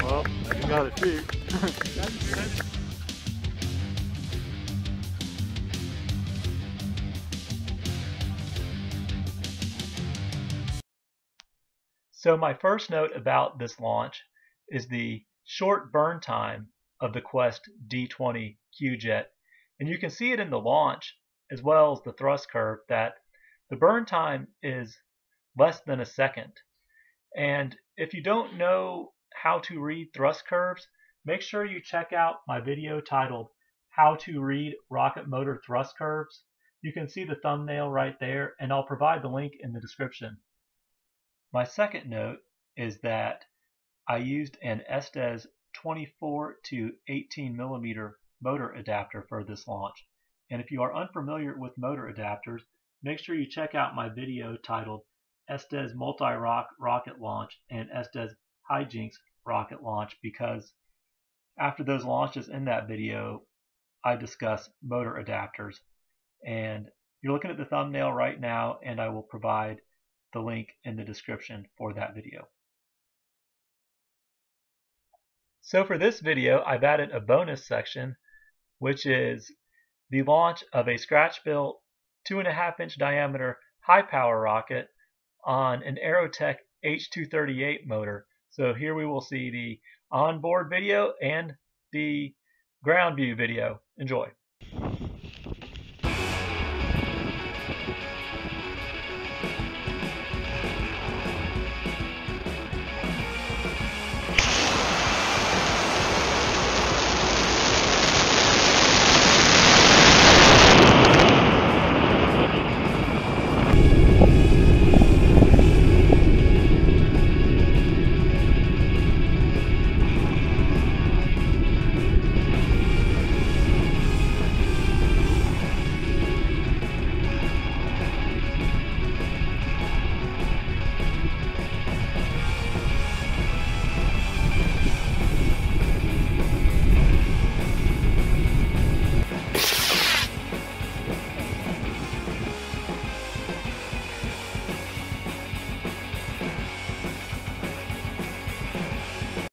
Well, you got it too. So my first note about this launch is the short burn time of the Quest D20 Q-Jet. And you can see it in the launch as well as the thrust curve that the burn time is less than a second. And if you don't know how to read thrust curves, make sure you check out my video titled How to Read Rocket Motor Thrust Curves. You can see the thumbnail right there, and I'll provide the link in the description. My second note is that I used an Estes 24 to 18 millimeter motor adapter for this launch. And if you are unfamiliar with motor adapters, make sure you check out my video titled Estes Multi-Roc rocket launch and Estes Hi Jinks rocket launch, because after those launches in that video, I discuss motor adapters. And you're looking at the thumbnail right now, and I will provide the link in the description for that video. So for this video, I've added a bonus section, which is the launch of a scratch-built 2.5-inch diameter high-power rocket on an Aerotech H238 motor. So here we will see the onboard video and the ground view video. Enjoy.